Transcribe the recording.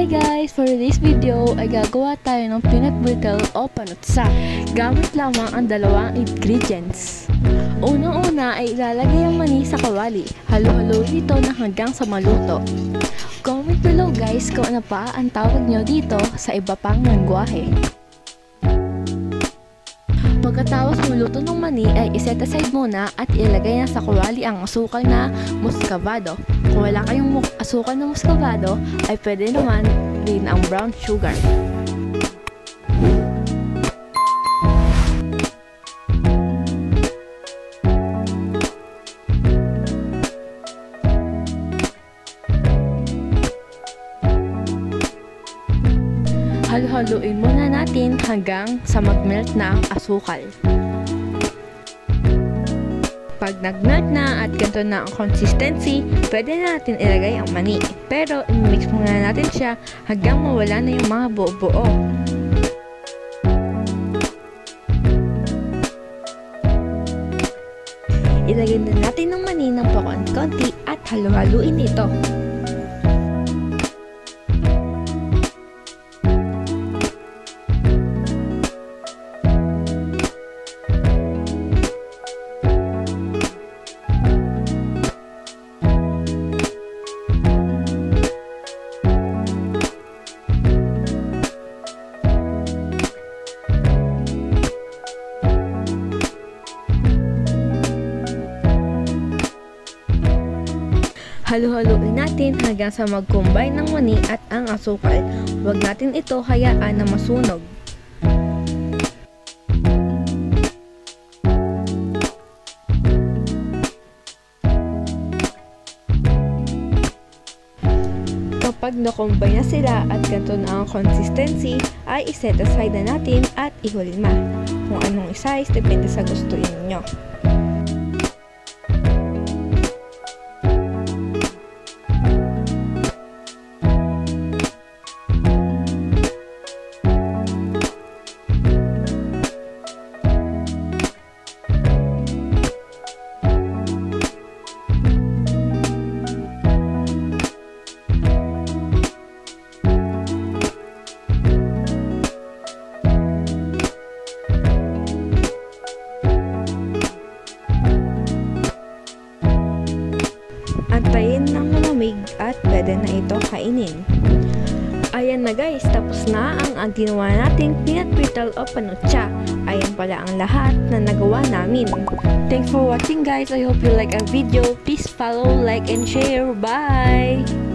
Hi guys! For this video ay gagawa tayo ng peanut brittle o panutsa. Gamit lamang ang dalawang ingredients. Unang-una ay ilalagay ang mani sa kawali. Halo-haloin ito na hanggang sa maluto. Comment below guys kung ano pa ang tawag nyo dito sa iba pang lengguwahe. Pagkatapos maluto ng mani ay iset aside muna at ilagay na sa kawali ang asukal na muscovado. Kung wala kayong asukal na muscovado ay pwede naman din ang brown sugar. Halo-haluin muna natin hanggang sa mag-melt na ang asukal. Pag nag-melt na at ganito na ang consistency, pwede na natin ilagay ang mani. Pero i-mix muna natin siya hanggang mawala na yung mga buo-buo. Ilagay na natin ng mani ng pakonti-konti at halo-haluin ito. Halo-haluin natin hanggang sa mag-combine ng mani at ang asukal. Huwag natin ito hayaan na masunog. Kapag na-combine na sila at ganito na ang consistency, ay iset aside na natin at ihulma. Kung anong size, depende sa gusto ninyo. Antayin ng malamig at pwede na ito kainin. Ayan na guys, tapos na ang ginawa nating peanut brittle o panutsa. Ayan pala ang lahat na nagawa namin. Thanks for watching guys. I hope you like our video. Please follow, like, and share. Bye!